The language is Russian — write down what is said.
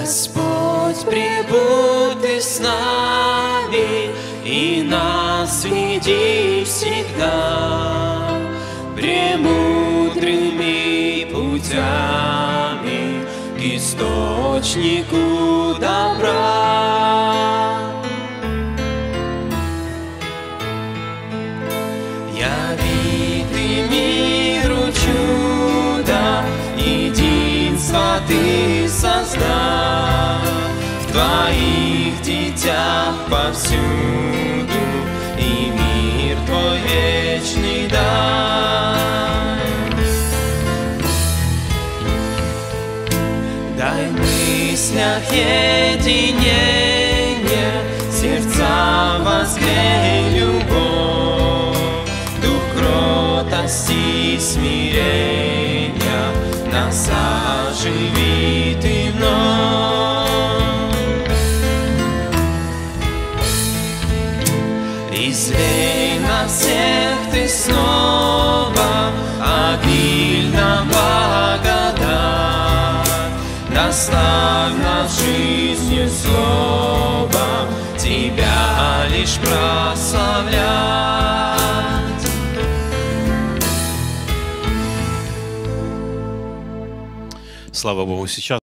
Господь, пребудь Ты с нами, и нас веди всегда премудрыми путями к источнику добра. Яви Ты миру чудо, единство Ты создал в Твоих детях повсюду, и мир Твой вечный дай. Дай в мыслях единение, сердца возгрей любовь, дух кротости и смирения нас оживи Ты вновь. Излей на всех Ты снова обильно благодать, наставь нас жизнью словом, Тебя лишь прославлять. Слава Богу, сейчас